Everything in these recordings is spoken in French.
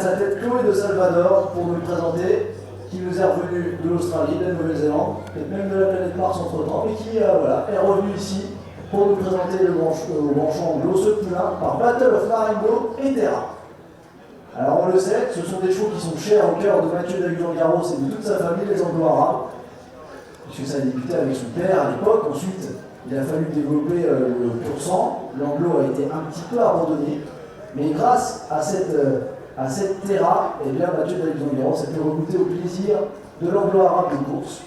Sa tête Chloé de Salvador pour nous le présenter, qui nous est revenu de l'Australie, de la Nouvelle-Zélande, peut-être même de la planète Mars entre-temps, mais qui voilà, est revenu ici pour nous présenter le branchon anglo-sepulin par Battle of Marengo et Terra. Alors on le sait, ce sont des chevaux qui sont chers au cœur de Mathieu Daguillon-Garros et de toute sa famille, les Anglo-Arabes, puisque ça a débuté avec son père à l'époque. Ensuite, il a fallu développer le pur sang. L'anglo a été un petit peu abandonné, mais grâce à cette terra, eh bien, Mathieu Daguillon-Garros a pu regoûter au plaisir de l'anglo-arabe de course.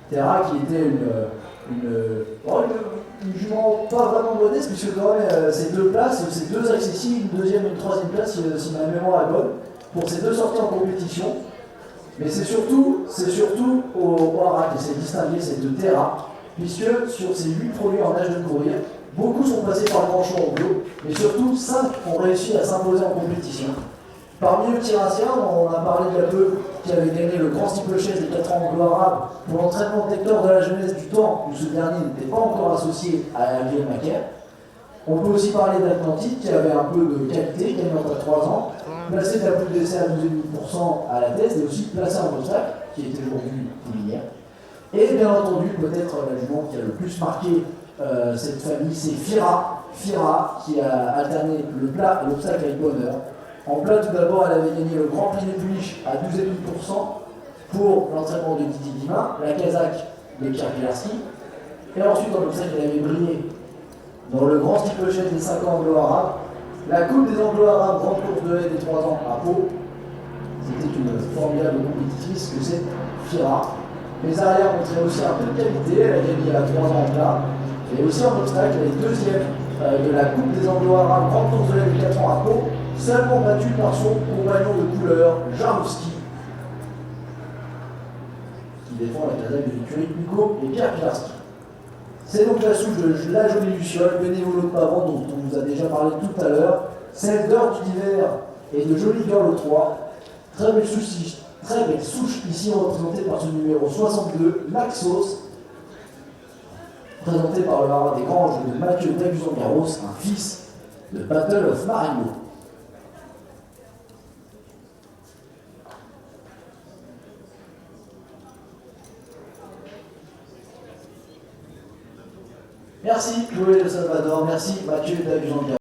Terra qui était une jument pas vraiment modeste, puisque quand même ces deux places, ces deux accessibles, une deuxième et une troisième place, si ma mémoire est bonne, pour ces deux sorties en compétition. Mais c'est surtout au Haras qui s'est distingué cette terra, puisque sur ces 8 produits en âge de courir, beaucoup sont passés par le branchon anglo, mais surtout 5 ont réussi à s'imposer en compétition. Parmi eux, Tiracien, dont on a parlé il y a peu, qui avait gagné le grand steeplechase des 4 ans anglo-arabes pour l'entraînement d'Hector de la jeunesse du temps où ce dernier n'était pas encore associé à Guillaume Macaire. On peut aussi parler d'Atlantique, qui avait un peu de qualité, gagnant à 3 ans, placé de la poule d'essai à 12,5% à la thèse, et aussi placé en obstacle, qui était aujourd'hui hier. Et bien entendu, peut-être la jument qui a le plus marqué cette famille, c'est Fira. Fira, qui a alterné le plat et l'obstacle avec bonheur. En plat, tout d'abord, elle avait gagné le Grand Prix des Puliches à 12,5% pour l'entraînement de Didier Guimin, la Kazakh de Pierre Pilarski. Et ensuite, en obstacle, elle avait brillé dans le grand steeplechase des 5 ans anglo-arabes, la Coupe des anglo-arabes, grande course de haie des 3 ans à Pau. C'était une formidable compétitrice que c'est Fira. Les arrières montraient aussi un peu de qualité, elle a gagné à 3 ans en plat. Et aussi en obstacle, elle est deuxième de la Coupe des anglo-arabes, grande course de haie des 4 ans à Pau, seulement battue par son compagnon de couleur, Jarowski, qui défend la Kazakh de l'écurie Hugo et Pierre Pilarski. C'est donc la souche de la jolie Luciole, Bénévolo de Pavant, dont on vous a déjà parlé tout à l'heure, celle d'Or d'hiver et de Jolie Girl 3. Très belle souche ici représentée par ce numéro 62, Maxos, présenté par le Haras des Granges de Mathieu Daguillon-Garros, un fils de Battle of Marengo. Merci Chloé de Salvador, merci Mathieu Daguillon-Garros.